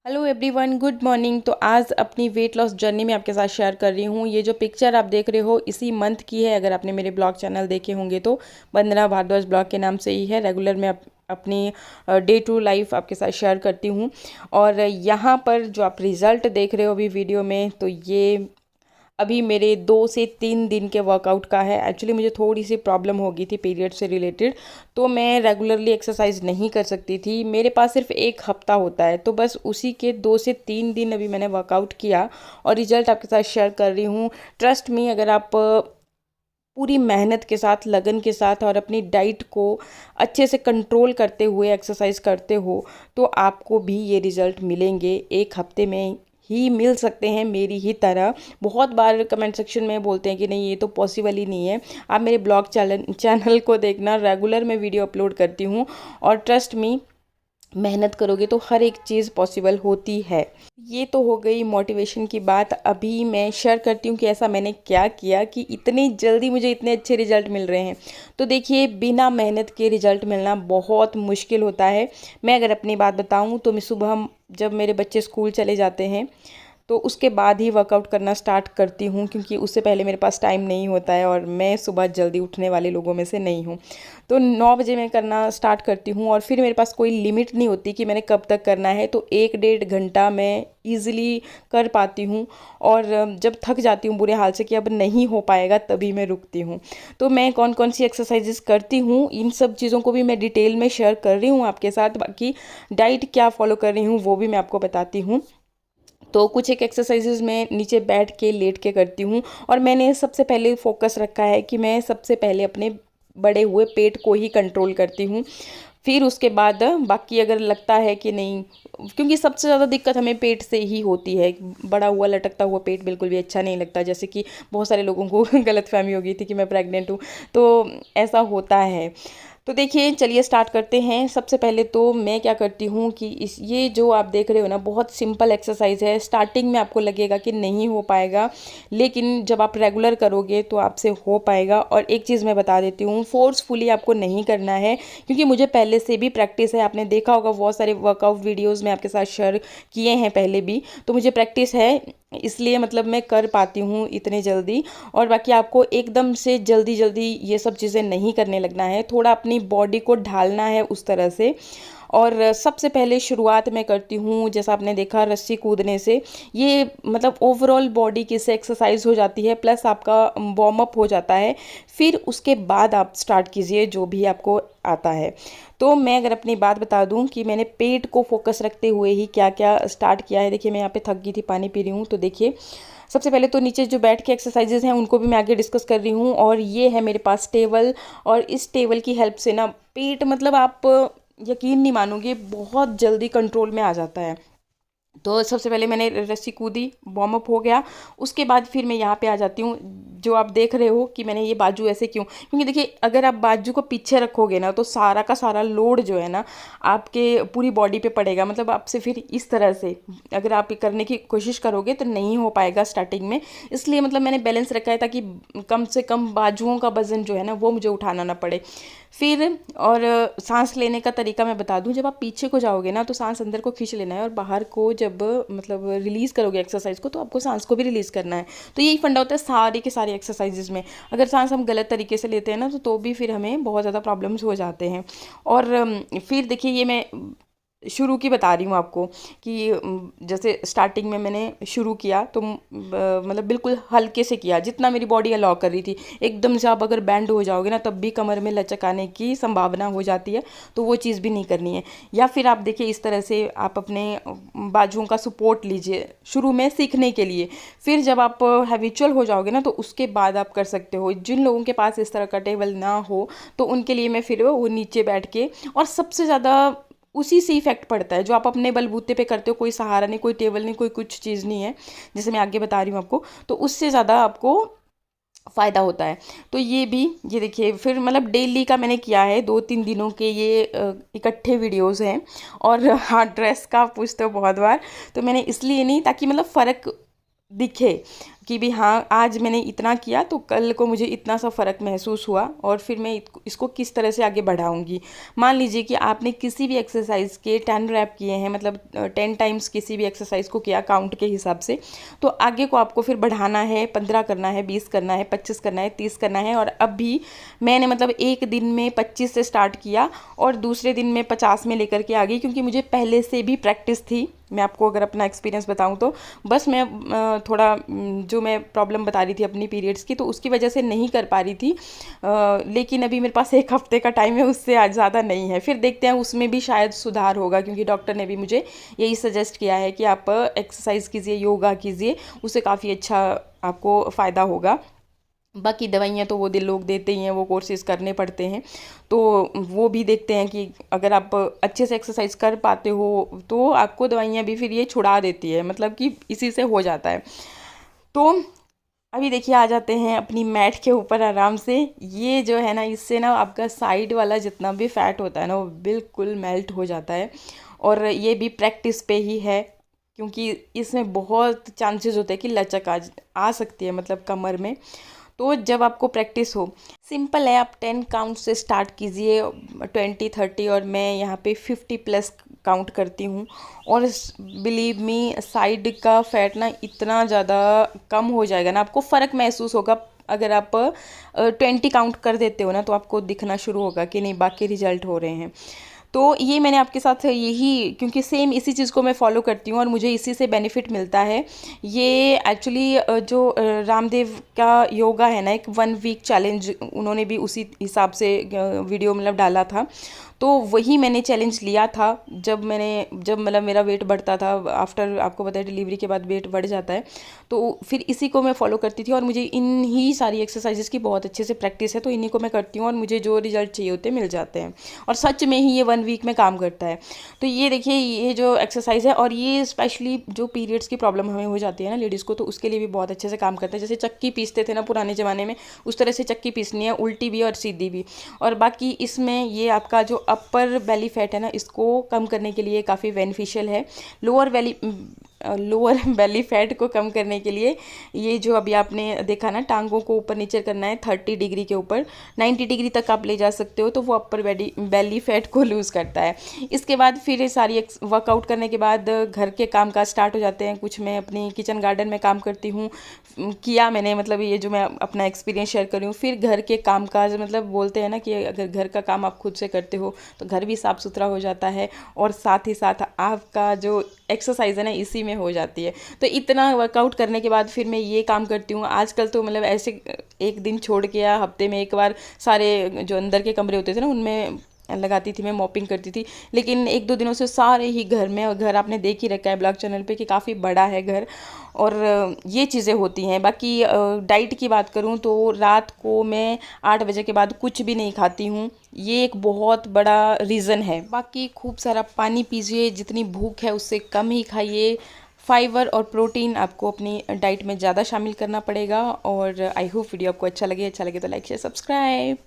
Hello everyone, good morning. तो आज अपनी वेट लॉस जर्नी में आपके साथ शेयर कर रही हूँ। ये जो पिक्चर आप देख रहे हो इसी मंथ की है। अगर आपने मेरे ब्लॉग चैनल देखे होंगे तो वंदना भारद्वाज ब्लॉग के नाम से ही है। रेगुलर मैं अपनी डे टू लाइफ आपके साथ शेयर करती हूँ। और यहाँ पर जो आप रिज़ल्ट देख रहे हो अभी वीडियो में, तो ये अभी मेरे 2 से 3 दिन के वर्कआउट का है। एक्चुअली मुझे थोड़ी सी प्रॉब्लम हो गई थी पीरियड से रिलेटेड, तो मैं रेगुलरली एक्सरसाइज नहीं कर सकती थी। मेरे पास सिर्फ एक हफ्ता होता है, तो बस उसी के 2 से 3 दिन अभी मैंने वर्कआउट किया और रिजल्ट आपके साथ शेयर कर रही हूँ। ट्रस्ट मी, अगर आप पूरी मेहनत के साथ, लगन के साथ और अपनी डाइट को अच्छे से कंट्रोल करते हुए एक्सरसाइज करते हो तो आपको भी ये रिज़ल्ट मिलेंगे। एक हफ्ते में ही मिल सकते हैं मेरी ही तरह। बहुत बार कमेंट सेक्शन में बोलते हैं कि नहीं, ये तो पॉसिबल ही नहीं है। आप मेरे ब्लॉग चैनल को देखना, रेगुलर मैं वीडियो अपलोड करती हूँ और ट्रस्ट मी, मेहनत करोगे तो हर एक चीज़ पॉसिबल होती है। ये तो हो गई मोटिवेशन की बात। अभी मैं शेयर करती हूँ कि ऐसा मैंने क्या किया कि इतनी जल्दी मुझे इतने अच्छे रिजल्ट मिल रहे हैं। तो देखिए, बिना मेहनत के रिजल्ट मिलना बहुत मुश्किल होता है। मैं अगर अपनी बात बताऊँ तो मैं सुबह, जब मेरे बच्चे स्कूल चले जाते हैं तो उसके बाद ही वर्कआउट करना स्टार्ट करती हूँ, क्योंकि उससे पहले मेरे पास टाइम नहीं होता है और मैं सुबह जल्दी उठने वाले लोगों में से नहीं हूँ। तो 9 बजे मैं करना स्टार्ट करती हूँ और फिर मेरे पास कोई लिमिट नहीं होती कि मैंने कब तक करना है। तो 1 डेढ़ घंटा मैं ईज़िली कर पाती हूँ और जब थक जाती हूँ बुरे हाल से कि अब नहीं हो पाएगा, तभी मैं रुकती हूँ। तो मैं कौन कौन सी एक्सरसाइजेस करती हूँ, इन सब चीज़ों को भी मैं डिटेल में शेयर कर रही हूँ आपके साथ। बाकी डाइट क्या फॉलो कर रही हूँ वो भी मैं आपको बताती हूँ। तो कुछ एक एक्सरसाइजेज मैं नीचे बैठ के, लेट के करती हूँ। और मैंने सबसे पहले फोकस रखा है कि मैं सबसे पहले अपने बड़े हुए पेट को ही कंट्रोल करती हूँ। फिर उसके बाद बाकी अगर लगता है कि नहीं, क्योंकि सबसे ज़्यादा दिक्कत हमें पेट से ही होती है। बड़ा हुआ लटकता हुआ पेट बिल्कुल भी अच्छा नहीं लगता, जैसे कि बहुत सारे लोगों को गलतफहमी हो गई थी कि मैं प्रेग्नेंट हूँ, तो ऐसा होता है। तो देखिए, चलिए स्टार्ट करते हैं। सबसे पहले तो मैं क्या करती हूँ कि ये जो आप देख रहे हो ना, बहुत सिंपल एक्सरसाइज है। स्टार्टिंग में आपको लगेगा कि नहीं हो पाएगा, लेकिन जब आप रेगुलर करोगे तो आपसे हो पाएगा। और एक चीज़ मैं बता देती हूँ, फोर्सफुली आपको नहीं करना है, क्योंकि मुझे पहले से भी प्रैक्टिस है। आपने देखा होगा बहुत सारे वर्कआउट वीडियोज़ में आपके साथ शेयर किए हैं पहले भी, तो मुझे प्रैक्टिस है, इसलिए मतलब मैं कर पाती हूँ इतने जल्दी। और बाकी आपको एकदम से जल्दी जल्दी ये सब चीज़ें नहीं करने लगना है, थोड़ा अपनी बॉडी को ढालना है उस तरह से। और सबसे पहले शुरुआत मैं करती हूँ, जैसा आपने देखा, रस्सी कूदने से। ये मतलब ओवरऑल बॉडी की से एक्सरसाइज हो जाती है, प्लस आपका वार्म अप हो जाता है। फिर उसके बाद आप स्टार्ट कीजिए जो भी आपको आता है। तो मैं अगर अपनी बात बता दूं कि मैंने पेट को फोकस रखते हुए ही क्या क्या स्टार्ट किया है। देखिए, मैं यहाँ पे थक गई थी, पानी पी रही हूँ। तो देखिए, सबसे पहले तो नीचे जो बैठ के एक्सरसाइजेज हैं उनको भी मैं आगे डिस्कस कर रही हूँ। और ये है मेरे पास टेबल, और इस टेबल की हेल्प से ना पेट, मतलब आप यकीन नहीं मानोगे, बहुत जल्दी कंट्रोल में आ जाता है। तो सबसे पहले मैंने रस्सी कूदी, वार्म अप हो गया। उसके बाद फिर मैं यहाँ पे आ जाती हूँ। जो आप देख रहे हो कि मैंने ये बाजू ऐसे क्यों, क्योंकि देखिए, अगर आप बाजू को पीछे रखोगे ना तो सारा का सारा लोड जो है ना आपके पूरी बॉडी पे पड़ेगा। मतलब आपसे फिर इस तरह से अगर आप ये करने की कोशिश करोगे तो नहीं हो पाएगा स्टार्टिंग में। इसलिए मतलब मैंने बैलेंस रखा है ताकि कम से कम बाजुओं का वजन जो है ना वो मुझे उठाना ना पड़े। फिर और सांस लेने का तरीका मैं बता दूं, जब आप पीछे को जाओगे ना तो सांस अंदर को खींच लेना है, और बाहर को जब मतलब रिलीज़ करोगे एक्सरसाइज को तो आपको सांस को भी रिलीज़ करना है। तो यही फंडा होता है सारी के सारी एक्सरसाइजेज में। अगर सांस हम गलत तरीके से लेते हैं ना तो भी फिर हमें बहुत ज़्यादा प्रॉब्लम्स हो जाते हैं। और फिर देखिए, ये मैं शुरू की बता रही हूँ आपको कि जैसे स्टार्टिंग में मैंने शुरू किया तो मतलब बिल्कुल हल्के से किया, जितना मेरी बॉडी अलाउ कर रही थी। एकदम से आप अगर बैंड हो जाओगे ना तब भी कमर में लचक आने की संभावना हो जाती है, तो वो चीज़ भी नहीं करनी है। या फिर आप देखिए, इस तरह से आप अपने बाजुओं का सपोर्ट लीजिए शुरू में सीखने के लिए। फिर जब आप हैबिचुअल हो जाओगे ना तो उसके बाद आप कर सकते हो। जिन लोगों के पास इस तरह का टेबल ना हो तो उनके लिए मैं फिर वो नीचे बैठ के, और सबसे ज़्यादा उसी से इफेक्ट पड़ता है जो आप अपने बलबूते पे करते हो। कोई सहारा नहीं, कोई टेबल नहीं, कोई कुछ चीज़ नहीं है, जैसे मैं आगे बता रही हूँ आपको, तो उससे ज़्यादा आपको फ़ायदा होता है। तो ये भी, ये देखिए, फिर मतलब डेली का मैंने किया है, 2-3 दिनों के ये इकट्ठे वीडियोस हैं। और हाँ, ड्रेस का पूछते हो बहुत बार, तो मैंने इसलिए नहीं, ताकि मतलब फ़र्क दिखे। कि भी हाँ आज मैंने इतना किया तो कल को मुझे इतना सा फ़र्क महसूस हुआ और फिर मैं इसको किस तरह से आगे बढ़ाऊंगी। मान लीजिए कि आपने किसी भी एक्सरसाइज के 10 रैप किए हैं, मतलब 10 टाइम्स किसी भी एक्सरसाइज को किया काउंट के हिसाब से, तो आगे को आपको फिर बढ़ाना है, 15 करना है, 20 करना है, 25 करना है, 30 करना है। और अब भी मैंने मतलब एक दिन में 25 से स्टार्ट किया और दूसरे दिन में 50 में लेकर के आ गई, क्योंकि मुझे पहले से भी प्रैक्टिस थी। मैं आपको अगर अपना एक्सपीरियंस बताऊं तो बस मैं थोड़ा जो मैं प्रॉब्लम बता रही थी अपनी पीरियड्स की, तो उसकी वजह से नहीं कर पा रही थी। लेकिन अभी मेरे पास एक हफ्ते का टाइम है, उससे आज ज़्यादा नहीं है। फिर देखते हैं उसमें भी शायद सुधार होगा, क्योंकि डॉक्टर ने भी मुझे यही सजेस्ट किया है कि आप एक्सरसाइज कीजिए, योगा कीजिए, उससे काफ़ी अच्छा आपको फ़ायदा होगा। बाकी दवाइयाँ तो वो लोग देते ही हैं, वो कोर्सेज करने पड़ते हैं, तो वो भी देखते हैं कि अगर आप अच्छे से एक्सरसाइज कर पाते हो तो आपको दवाइयाँ भी फिर ये छुड़ा देती है, मतलब कि इसी से हो जाता है। तो अभी देखिए आ जाते हैं अपनी मैट के ऊपर आराम से। ये जो है ना, इससे ना आपका साइड वाला जितना भी फैट होता है ना वो बिल्कुल मेल्ट हो जाता है। और ये भी प्रैक्टिस पे ही है, क्योंकि इसमें बहुत चांसेस होते हैं कि लचक आ सकती है, मतलब कमर में। तो जब आपको प्रैक्टिस हो, सिंपल है, आप 10 काउंट से स्टार्ट कीजिए, 20 30, और मैं यहाँ पे 50 प्लस काउंट करती हूँ। और बिलीव मी, साइड का फैट ना इतना ज़्यादा कम हो जाएगा ना, आपको फ़र्क महसूस होगा। अगर आप 20 काउंट कर देते हो ना, तो आपको दिखना शुरू होगा कि नहीं बाकी रिजल्ट हो रहे हैं। तो ये मैंने आपके साथ यही, क्योंकि सेम इसी चीज़ को मैं फॉलो करती हूँ और मुझे इसी से बेनिफिट मिलता है। ये एक्चुअली जो रामदेव का योगा है ना, एक 1 वीक चैलेंज उन्होंने भी उसी हिसाब से वीडियो मतलब डाला था, तो वही मैंने चैलेंज लिया था। जब मतलब मेरा वेट बढ़ता था, आफ्टर, आपको पता है डिलीवरी के बाद वेट बढ़ जाता है, तो फिर इसी को मैं फॉलो करती थी। और मुझे इन ही सारी एक्सरसाइजेस की बहुत अच्छे से प्रैक्टिस है, तो इन्हीं को मैं करती हूँ और मुझे जो रिजल्ट चाहिए होते हैं मिल जाते हैं। और सच में ही ये 1 वीक में काम करता है। तो ये देखिए, ये जो एक्सरसाइज है, और ये स्पेशली जो पीरियड्स की प्रॉब्लम हमें हो जाती है ना लेडीज़ को, तो उसके लिए भी बहुत अच्छे से काम करता है। जैसे चक्की पीसते थे ना पुराने ज़माने में, उस तरह से चक्की पीसनी है, उल्टी भी और सीधी भी। और बाकी इसमें ये आपका जो अपर बेली फैट है ना, इसको कम करने के लिए काफ़ी बेनिफिशियल है। लोअर बेली फैट को कम करने के लिए ये जो अभी आपने देखा ना, टांगों को ऊपर नीचे करना है 30 डिग्री के ऊपर, 90 डिग्री तक आप ले जा सकते हो, तो वो अपर बेली फैट को लूज़ करता है। इसके बाद फिर ये सारी वर्कआउट करने के बाद घर के काम काज स्टार्ट हो जाते हैं। कुछ मैं अपनी किचन गार्डन में काम करती हूँ, किया मैंने, मतलब ये जो मैं अपना एक्सपीरियंस शेयर कर रही हूँ। फिर घर के काम काज, मतलब बोलते हैं ना कि अगर घर का काम आप खुद से करते हो तो घर भी साफ़ सुथरा हो जाता है, और साथ ही साथ आपका जो एक्सरसाइज है ना इसी में हो जाती है। तो इतना वर्कआउट करने के बाद फिर मैं ये काम करती हूँ। आजकल तो मतलब ऐसे एक दिन छोड़ के या हफ्ते में एक बार सारे जो अंदर के कमरे होते थे ना उनमें लगाती थी, मैं मॉपिंग करती थी। लेकिन 1-2 दिनों से सारे ही घर में, और घर आपने देख ही रखा है ब्लॉग चैनल पे कि काफ़ी बड़ा है घर, और ये चीज़ें होती हैं। बाकी डाइट की बात करूँ तो रात को मैं 8 बजे के बाद कुछ भी नहीं खाती हूँ, ये एक बहुत बड़ा रीज़न है। बाकी खूब सारा पानी पीजिए, जितनी भूख है उससे कम ही खाइए। फाइबर और प्रोटीन आपको अपनी डाइट में ज़्यादा शामिल करना पड़ेगा। और आई होप वीडियो आपको अच्छा लगे तो लाइक शेयर सब्सक्राइब।